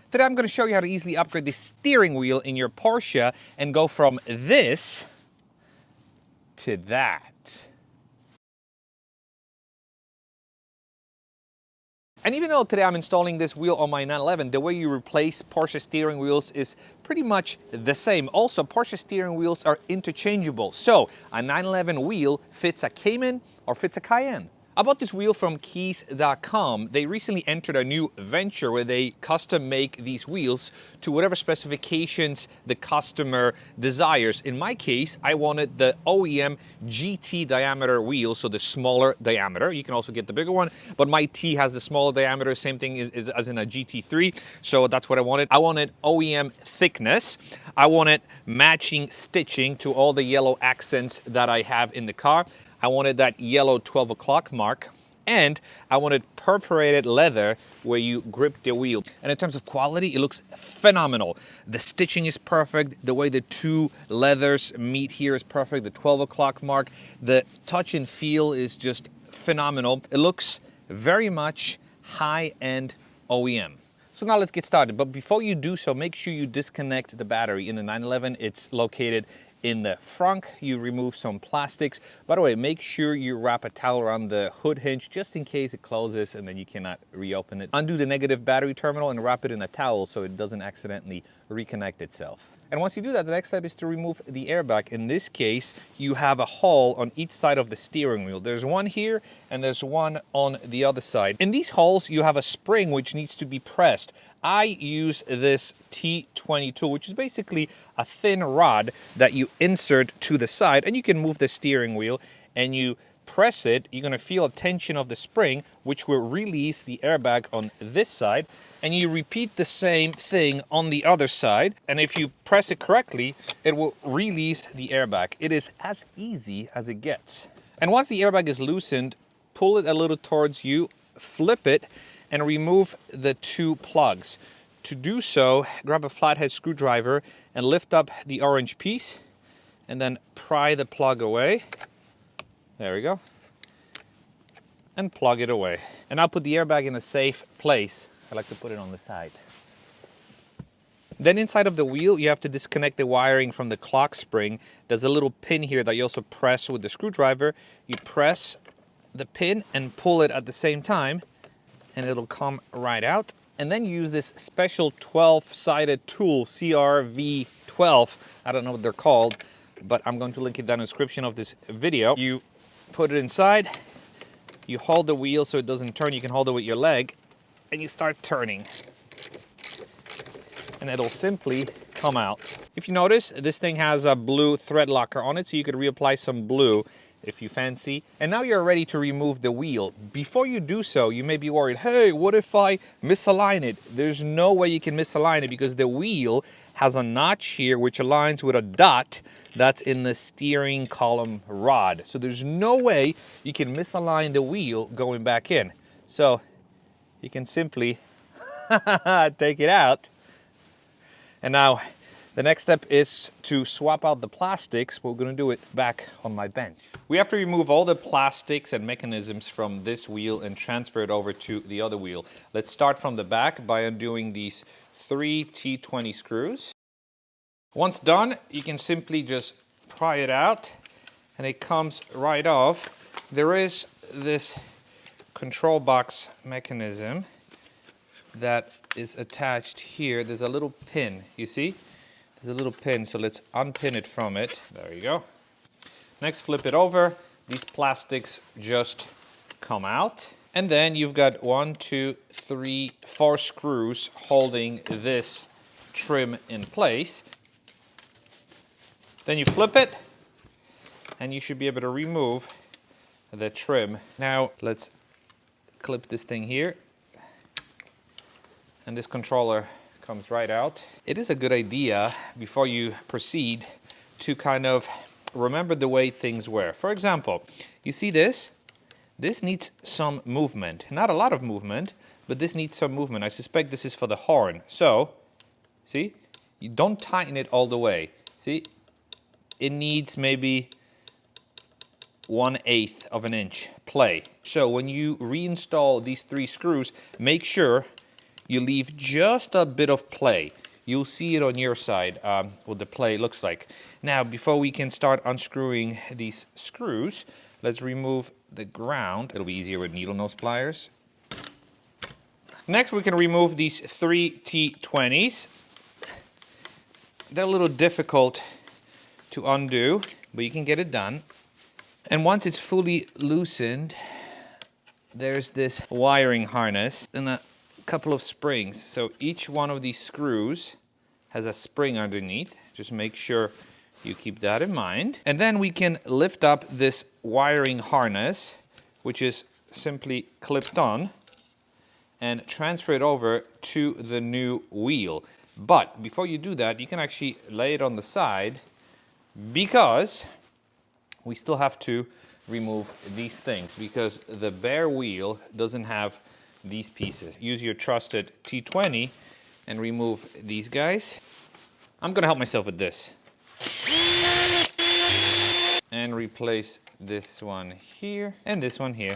Today I'm going to show you how to easily upgrade the steering wheel in your Porsche and go from this to that. And even though today I'm installing this wheel on my 911, the way you replace Porsche steering wheels is pretty much the same. Also, Porsche steering wheels are interchangeable. So a 911 wheel fits a Cayman or fits a Cayenne. I bought this wheel from keys.com. They recently entered a new venture where they custom make these wheels to whatever specifications the customer desires. In my case, I wanted the OEM GT diameter wheel, so the smaller diameter. You can also get the bigger one, but my T has the smaller diameter, same thing as in a GT3, so that's what I wanted. I wanted OEM thickness. I wanted matching stitching to all the yellow accents that I have in the car. I wanted that yellow 12 o'clock mark, and I wanted perforated leather where you grip the wheel. And in terms of quality, it looks phenomenal. The stitching is perfect. The way the two leathers meet here is perfect. The 12 o'clock mark, the touch and feel is just phenomenal. It looks very much high-end OEM. So now let's get started. But before you do so, make sure you disconnect the battery. In the 911, it's located in the front. You remove some plastics. By the way, make sure you wrap a towel around the hood hinge just in case it closes and then you cannot reopen it. Undo the negative battery terminal and wrap it in a towel so it doesn't accidentally reconnect itself. And once you do that, the next step is to remove the airbag. In this case, you have a hole on each side of the steering wheel. There's one here and there's one on the other side. In these holes, you have a spring which needs to be pressed. I use this T22, which is basically a thin rod that you insert to the side, and you can move the steering wheel and you press it. You're going to feel a tension of the spring, which will release the airbag on this side, and you repeat the same thing on the other side, and if you press it correctly, it will release the airbag. It is as easy as it gets. And once the airbag is loosened, pull it a little towards you, flip it, and remove the two plugs. To do so, grab a flathead screwdriver and lift up the orange piece, and then pry the plug away. There we go. And plug it away. And I'll put the airbag in a safe place. I like to put it on the side. Then inside of the wheel, you have to disconnect the wiring from the clock spring. There's a little pin here that you also press with the screwdriver. You press the pin and pull it at the same time, and it'll come right out. And then you use this special 12-sided tool, CRV12. I don't know what they're called, but I'm going to link it down in the description of this video. You put it inside, you hold the wheel so it doesn't turn. You can hold it with your leg, and you start turning. And it'll simply come out. If you notice, this thing has a blue thread locker on it, so you could reapply some blue if you fancy. And now you're ready to remove the wheel. Before you do so, you may be worried, hey, what if I misalign it? There's no way you can misalign it because the wheel has a notch here which aligns with a dot that's in the steering column rod. So there's no way you can misalign the wheel going back in. So you can simply take it out. And now the next step is to swap out the plastics. We're going to do it back on my bench. We have to remove all the plastics and mechanisms from this wheel and transfer it over to the other wheel. Let's start from the back by undoing these 3 T20 screws. Once done, you can simply just pry it out and it comes right off. There is this control box mechanism that is attached here. There's a little pin, you see? There's a little pin, so let's unpin it from it. There you go. Next, flip it over. These plastics just come out. And then you've got 1, 2, 3, 4 screws holding this trim in place. Then you flip it, and you should be able to remove the trim. Now, let's clip this thing here. And this controller comes right out. It is a good idea before you proceed to kind of remember the way things were. For example, you see this? This needs some movement. Not a lot of movement, but this needs some movement. I suspect this is for the horn. So, see? You don't tighten it all the way. See? It needs maybe 1/8 of an inch play. So when you reinstall these 3 screws, make sure you leave just a bit of play. You'll see it on your side, what the play looks like. Now, before we can start unscrewing these screws, let's remove the ground. It'll be easier with needle nose pliers. Next, we can remove these 3 T20s. They're a little difficult to undo, but you can get it done. And once it's fully loosened, there's this wiring harness and a couple of springs. So each one of these screws has a spring underneath. Just make sure you keep that in mind. And then we can lift up this wiring harness, which is simply clipped on, and transfer it over to the new wheel. But before you do that, you can actually lay it on the side, because we still have to remove these things, because the bare wheel doesn't have these pieces. Use your trusted T20 and remove these guys. I'm gonna help myself with this. And replace this one here and this one here.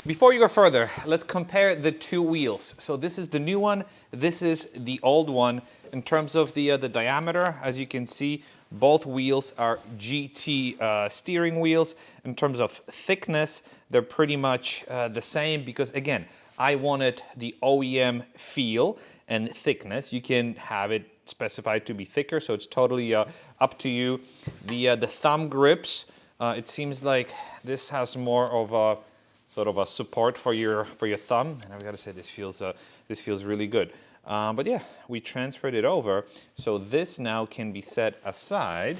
Before you go further, let's compare the two wheels. So this is the new one, this is the old one. In terms of the diameter, as you can see, both wheels are GT steering wheels. In terms of thickness, they're pretty much the same, because again, I wanted the OEM feel and thickness. You can have it specified to be thicker, so it's totally up to you. The thumb grips, it seems like this has more of a sort of a support for your thumb, and I've got to say this feels really good. But yeah, we transferred it over, so this now can be set aside,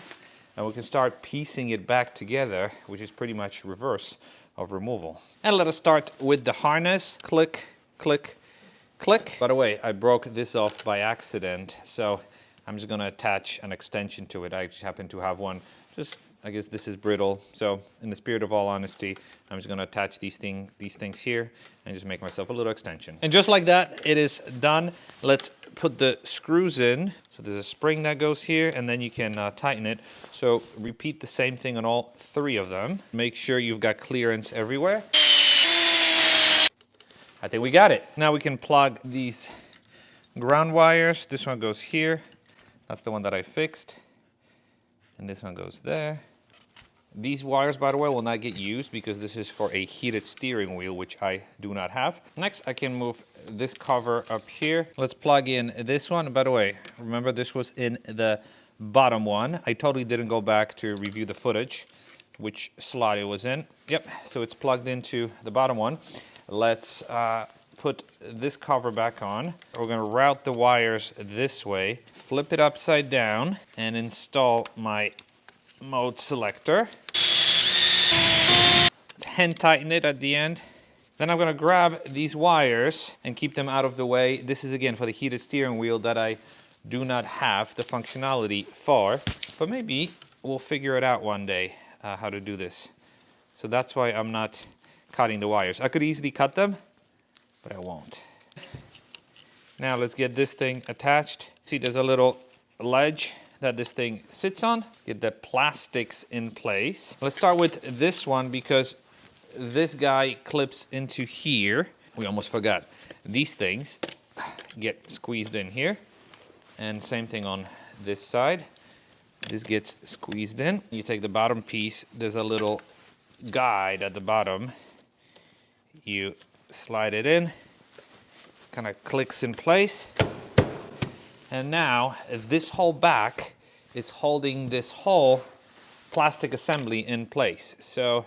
and we can start piecing it back together, which is pretty much reverse of removal. And let us start with the harness. Click, click, click. By the way, I broke this off by accident, so I'm just gonna attach an extension to it. I just happen to have one. I guess this is brittle, so in the spirit of all honesty, I'm just gonna attach these things here and just make myself a little extension. And just like that, it is done. Let's put the screws in. So there's a spring that goes here, and then you can tighten it. So repeat the same thing on all 3 of them. Make sure you've got clearance everywhere. I think we got it. Now we can plug these ground wires. This one goes here. That's the one that I fixed. And this one goes there. These wires, by the way, will not get used because this is for a heated steering wheel, which I do not have. Next, I can move this cover up here. Let's plug in this one. By the way, remember this was in the bottom one. I totally didn't go back to review the footage, which slot it was in. Yep, so it's plugged into the bottom one. Let's put this cover back on. We're gonna route the wires this way, flip it upside down, and install my mode selector. Let's hand tighten it at the end. Then I'm gonna grab these wires and keep them out of the way. This is again for the heated steering wheel that I do not have the functionality for, but maybe we'll figure it out one day how to do this. So that's why I'm not cutting the wires. I could easily cut them, but I won't. Now let's get this thing attached. See, there's a little ledge that this thing sits on. Let's get the plastics in place. Let's start with this one because this guy clips into here. We almost forgot. These things get squeezed in here. And same thing on this side. This gets squeezed in. You take the bottom piece, there's a little guide at the bottom. You slide it in, kind of clicks in place. And now this whole back is holding this whole plastic assembly in place. So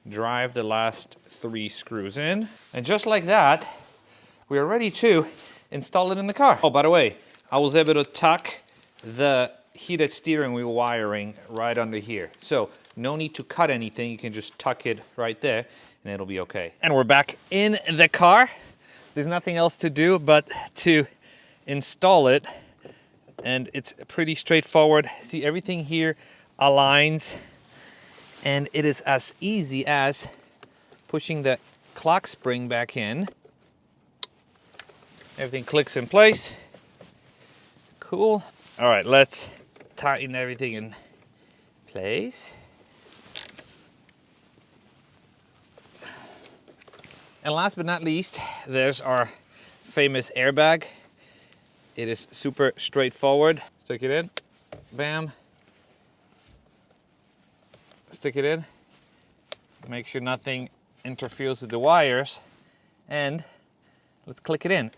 drive the last 3 screws in. And just like that, we are ready to install it in the car. Oh, by the way, I was able to tuck the heated steering wheel wiring right under here. So no need to cut anything. You can just tuck it right there and it'll be okay. And we're back in the car. There's nothing else to do but to install it. And it's pretty straightforward. See, everything here aligns. And it is as easy as pushing the clock spring back in. Everything clicks in place. Cool. All right, let's tighten everything in place. And last but not least, there's our famous airbag. It is super straightforward. Stick it in, bam. Stick it in. Make sure nothing interferes with the wires, and let's click it in.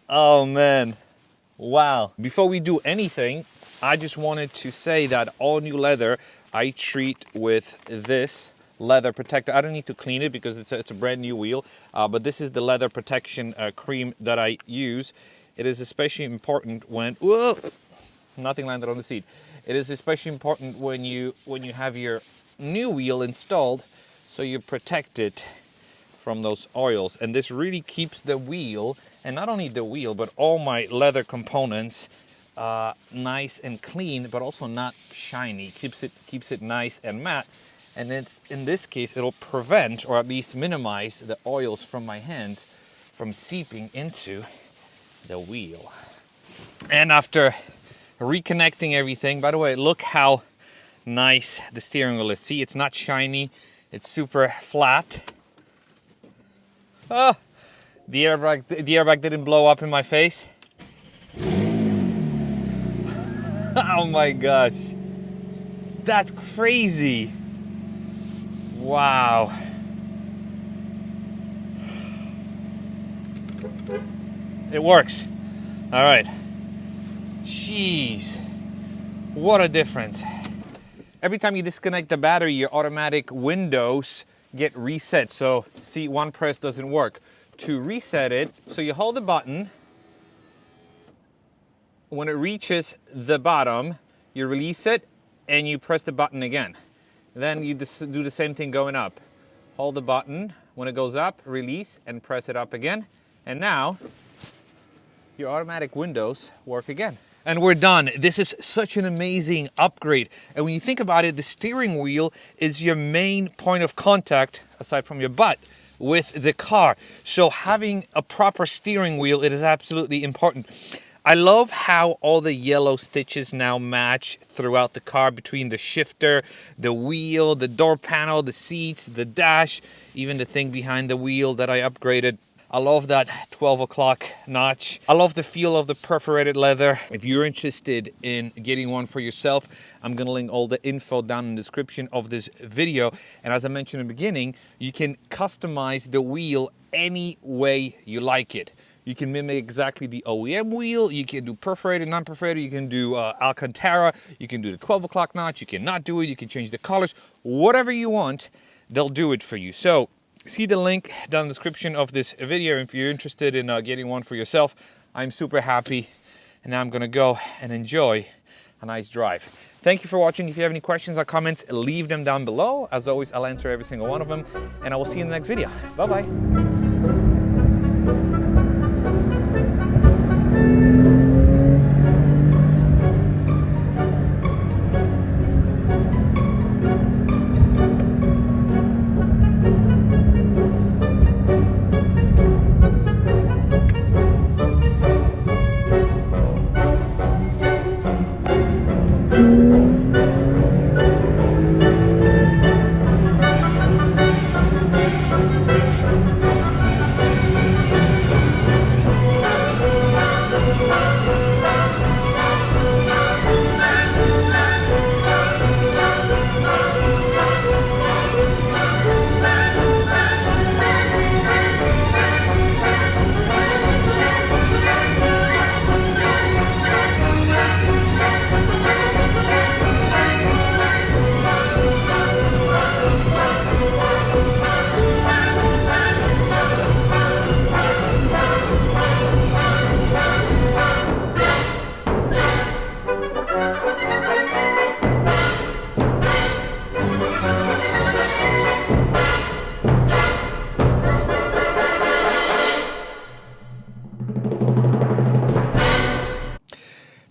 Oh man, wow. Before we do anything, I just wanted to say that all new leather I treat with this leather protector. I don't need to clean it because it's a brand new wheel, but this is the leather protection cream that I use. It is especially important when, whoa, nothing landed on the seat. It is especially important when you have your new wheel installed, so you protect it from those oils. And this really keeps the wheel, and not only the wheel, but all my leather components nice and clean, but also not shiny. Keeps it nice and matte. And it's, in this case, it'll prevent, or at least minimize, the oils from my hands from seeping into the wheel. And after reconnecting everything, by the way, look how nice the steering wheel is. See, it's not shiny, it's super flat. Oh, the airbag didn't blow up in my face. Oh my gosh, that's crazy. Wow. It works. All right. Jeez, what a difference. Every time you disconnect the battery, your automatic windows get reset. So see, one press doesn't work. To reset it, so you hold the button. When it reaches the bottom, you release it and you press the button again. Then you do the same thing going up. Hold the button. When it goes up, release and press it up again. And now your automatic windows work again. And we're done. This is such an amazing upgrade. And when you think about it, the steering wheel is your main point of contact, aside from your butt, with the car. So having a proper steering wheel, it is absolutely important. I love how all the yellow stitches now match throughout the car, between the shifter, the wheel, the door panel, the seats, the dash, even the thing behind the wheel that I upgraded. I love that 12 o'clock notch. I love the feel of the perforated leather. If you're interested in getting one for yourself, I'm gonna link all the info down in the description of this video. And as I mentioned in the beginning, you can customize the wheel any way you like it. You can mimic exactly the OEM wheel. You can do perforated, non-perforated. You can do Alcantara. You can do the 12 o'clock notch. You can not do it. You can change the colors. Whatever you want, they'll do it for you. So see the link down in the description of this video if you're interested in getting one for yourself. I'm super happy, and now I'm gonna go and enjoy a nice drive. Thank you for watching. If you have any questions or comments, leave them down below. As always, I'll answer every single one of them, and I will see you in the next video. Bye-bye.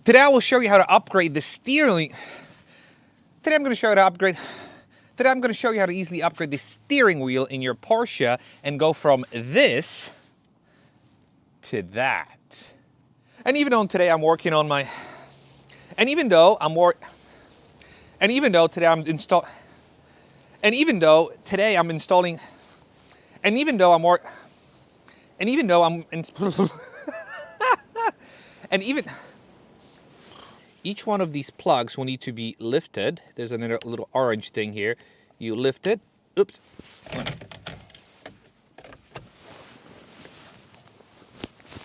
Today I will show you how to upgrade the steering. Today I'm going to show you how to easily upgrade the steering wheel in your Porsche and go from this to that. And even though today I'm working on my, and even though today I'm installing And even though I'm more, and even though I'm, and even, each one of these plugs will need to be lifted. There's another little orange thing here. You lift it. Oops.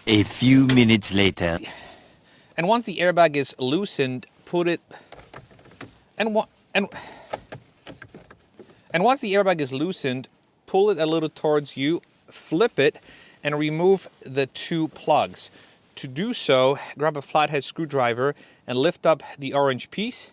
A few minutes later. And once the airbag is loosened, put it, and once the airbag is loosened, pull it a little towards you, flip it, and remove the two plugs. To do so, grab a flathead screwdriver and lift up the orange piece